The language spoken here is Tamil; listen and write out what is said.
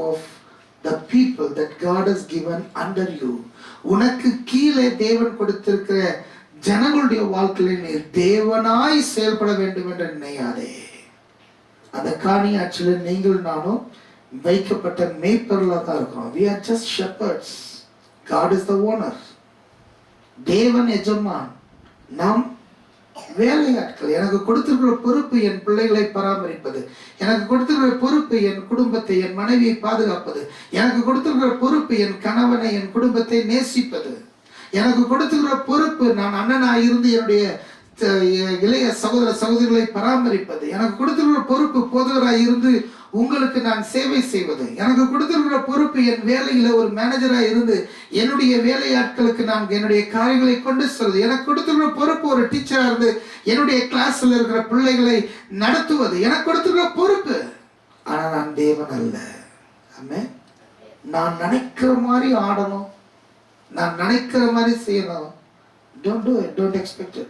of the people that God has given under you. உனக்கு கீழே தேவன் கொடுத்திருக்கிற ஜனங்களுடைய வாழ்க்கையில நீ தேவனாய் செயல்பட வேண்டும் என்று நினையாதே. அந்த காணியாட்சியில நீங்கள் நானும் வைக்கப்பட்ட மேய்ப்பர்களாக தான் இருக்கிறோம். We are just shepherds. God is the owner. தேவன் எஜமான், நாம் வேலையாட்கள். எனக்கு கொடுத்திருக்கிற பொறுப்பு என் பிள்ளைகளை பராமரிப்பது, எனக்கு கொடுத்திருக்கிற பொறுப்பு என் குடும்பத்தை, என் மனைவியை பாதுகாப்பது, எனக்கு கொடுத்திருக்கிற பொறுப்பு என் கணவனை, என் குடும்பத்தை நேசிப்பது, எனக்கு கொடுத்திருக்கிற பொறுப்பு நான் அண்ணனாக இருந்து என்னுடைய இளைய சகோதர சகோதரிகளை பராமரிப்பது, எனக்கு கொடுத்திருக்கிற பொறுப்பு போதகராக இருந்து உங்களுக்கு நான் சேவை செய்வது, எனக்கு கொடுத்திருக்கிற பொறுப்பு என் வேலையில ஒரு மேனேஜராக இருந்து என்னுடைய வேலையாட்களுக்கு நான் என்னுடைய காரியங்களை கொண்டு செல்வது, எனக்கு கொடுத்திருக்கிற பொறுப்பு ஒரு டீச்சரா இருந்து என்னுடைய கிளாஸ்ல இருக்கிற பிள்ளைகளை நடத்துவது, எனக்கு கொடுத்திருக்கிற பொறுப்பு. ஆனா நான் தேவன் அல்ல. ஆமென். நான் நினைக்கிற மாதிரி ஆடணும், நான் நினைக்கிற மாதிரி செய்யணும். Don't do it. Don't expect it.